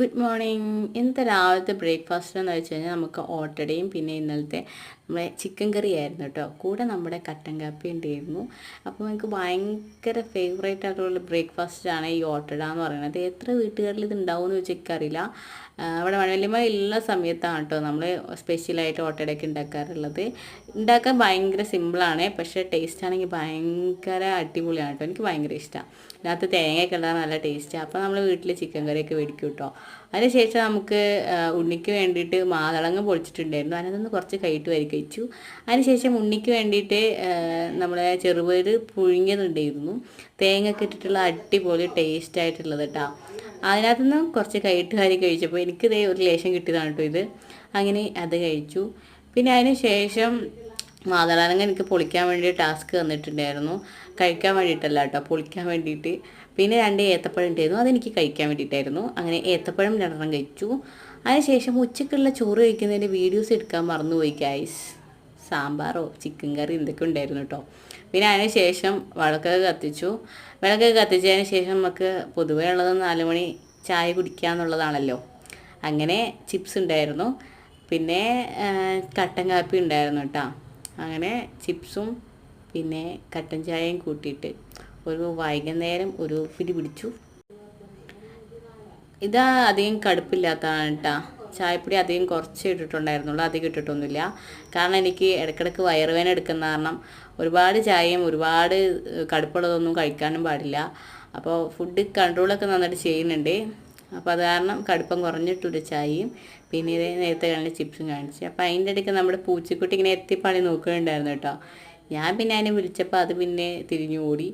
Good morning. ഇന്നത്തെ രാവിലത്തെ breakfast എന്ന് വെച്ച് കഴിഞ്ഞാൽ നമുക്ക് ഓട്ടടയും പിന്നെ ഇന്നലത്തെ നമ്മുടെ ചിക്കൻ കറി ആയിരുന്നു കേട്ടോ. കൂടെ നമ്മുടെ കട്ടൻ കാപ്പി ഉണ്ടായിരുന്നു. അപ്പോൾ എനിക്ക് ഭയങ്കര ഫേവറേറ്റ് ആയിട്ടുള്ള ബ്രേക്ക്ഫാസ്റ്റാണ് ഈ ഓട്ടട എന്ന് പറയുന്നത്. എത്ര വീട്ടുകാരിൽ ഇത് ഉണ്ടാവുമെന്ന് വെച്ചാൽ എനിക്കറിയില്ല. അവിടെ മഴവല്യമ്മ ഉള്ള സമയത്താണ് കേട്ടോ നമ്മൾ സ്പെഷ്യലായിട്ട് ഓട്ടടയൊക്കെ ഉണ്ടാക്കാറുള്ളത്. ഉണ്ടാക്കാൻ ഭയങ്കര സിമ്പിളാണ്, പക്ഷേ ടേസ്റ്റ് ആണെങ്കിൽ ഭയങ്കര അടിപൊളിയാണ് കേട്ടോ. എനിക്ക് ഭയങ്കര ഇഷ്ടമാണ്. ഇതിനകത്ത് തേങ്ങയൊക്കെ ഉണ്ടാകാൻ നല്ല ടേസ്റ്റാണ്. അപ്പോൾ നമ്മൾ വീട്ടിൽ ചിക്കൻ കറിയൊക്കെ മേടിക്കും കേട്ടോ. അതിനുശേഷം നമുക്ക് ഉണ്ണിക്ക് വേണ്ടിയിട്ട് മാതളങ്ങ പൊളിച്ചിട്ടുണ്ടായിരുന്നു. അതിനകത്ത് കുറച്ച് കൈയിട്ട് കഴിച്ചു. അതിനുശേഷം ഉണ്ണിക്ക് വേണ്ടിയിട്ട് നമ്മളെ ചെറുപയർ പുഴുങ്ങിയതുണ്ടായിരുന്നു, തേങ്ങയൊക്കെ ഇട്ടിട്ടുള്ള അടിപൊളി ടേസ്റ്റ് ആയിട്ടുള്ളത് കേട്ടോ. അതിനകത്തുനിന്ന് കുറച്ച് കൈയിട്ട് കഴിച്ചപ്പോൾ എനിക്കിതേ ഒരു ലേശം കിട്ടിയതാണ് കേട്ടോ ഇത്. അങ്ങനെ അത് കഴിച്ചു. പിന്നെ അതിന് ശേഷം മാതളങ്ങ എനിക്ക് പൊളിക്കാൻ വേണ്ടി ടാസ്ക് തന്നിട്ടുണ്ടായിരുന്നു. കഴിക്കാൻ വേണ്ടിയിട്ടല്ല കേട്ടോ, പൊളിക്കാൻ വേണ്ടിയിട്ട്. പിന്നെ 2 ഏത്തപ്പഴം ഉണ്ടായിരുന്നു, അതെനിക്ക് കഴിക്കാൻ വേണ്ടിയിട്ടായിരുന്നു. അങ്ങനെ ഏത്തപ്പഴം 2 കഴിച്ചു. അതിനുശേഷം ഉച്ചക്കുള്ള ചോറ് കഴിക്കുന്നതിൻ്റെ വീഡിയോസ് എടുക്കാൻ മറന്നുപോയി ഗൈസ്. സാമ്പാറോ ചിക്കൻ കറി എന്തൊക്കെ ഉണ്ടായിരുന്നു കേട്ടോ. പിന്നെ അതിന് ശേഷം വിളക്കൊക്കെ കത്തിച്ചു. വിളക്കൊക്കെ കത്തിച്ചതിന് ശേഷം നമുക്ക് പൊതുവേ ഉള്ളത് 4 മണി ചായ കുടിക്കുക എന്നുള്ളതാണല്ലോ. അങ്ങനെ ചിപ്സ് ഉണ്ടായിരുന്നു, പിന്നെ കട്ടൻ കാപ്പി ഉണ്ടായിരുന്നു കേട്ടോ. അങ്ങനെ ചിപ്സും പിന്നെ കട്ടൻ ചായയും കൂട്ടിയിട്ട് ഒരു വൈകുന്നേരം ഒരു പിടി പിടിച്ചു. ഇതാ അധികം കടുപ്പില്ലാത്തതാണ് കേട്ടോ. ചായപ്പൊടി അധികം കുറച്ച് ഇട്ടിട്ടുണ്ടായിരുന്നുള്ളൂ, അധികം ഇട്ടിട്ടൊന്നുമില്ല. കാരണം എനിക്ക് ഇടയ്ക്കിടയ്ക്ക് വയറുവേദന എടുക്കുന്ന കാരണം ഒരുപാട് ചായയും ഒരുപാട് കടുപ്പുള്ളതൊന്നും കഴിക്കാനും പാടില്ല. അപ്പോൾ ഫുഡ് കൺട്രോളൊക്കെ നന്നായിട്ട് ചെയ്യുന്നുണ്ട്. അപ്പോൾ അത് കാരണം കടുപ്പം കുറഞ്ഞിട്ടൊരു ചായയും പിന്നെ ഇത് നേരത്തെ കാണുന്ന ചിപ്സും കാണിച്ചു. അപ്പോൾ അതിൻ്റെ ഇടയ്ക്ക് നമ്മുടെ പൂച്ചക്കുട്ടി ഇങ്ങനെ എത്തിപ്പണി നോക്കുന്നുണ്ടായിരുന്നു കേട്ടോ. ഞാൻ പിന്നെ അതിനെ വിളിച്ചപ്പോൾ അത് പിന്നെ തിരിഞ്ഞു ഓടി.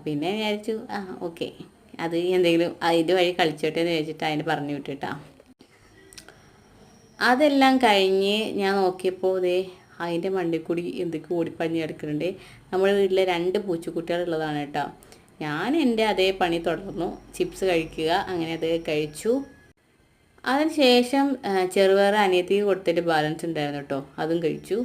പിന്നെ വിചാരിച്ചു ഓക്കെ, അത് എന്തെങ്കിലും അതിൻ്റെ വഴി കളിച്ചോട്ടെ എന്ന് വിചാരിച്ചിട്ട് അതിനെ പറഞ്ഞു വിട്ടിട്ടാ. അതെല്ലാം കഴിഞ്ഞ് ഞാൻ നോക്കിയപ്പോൾ അതിൻ്റെ മണ്ടിൽ കൂടി എന്തൊക്കെ ഓടിപ്പഞ്ഞ് കിടക്കുന്നുണ്ട്. നമ്മുടെ വീട്ടിലെ 2 പൂച്ചക്കുട്ടികളുള്ളതാണ് കേട്ടോ. ഞാൻ എൻ്റെ അതേ പണി തുടർന്നു, ചിപ്സ് കഴിക്കുക. അങ്ങനെ അത് കഴിച്ചു. അതിന് ശേഷം ചെറുപയർ അനിയത്തിക്ക് കൊടുത്തിട്ട് ബാലൻസ് ഉണ്ടായിരുന്നു കേട്ടോ, അതും കഴിച്ചു.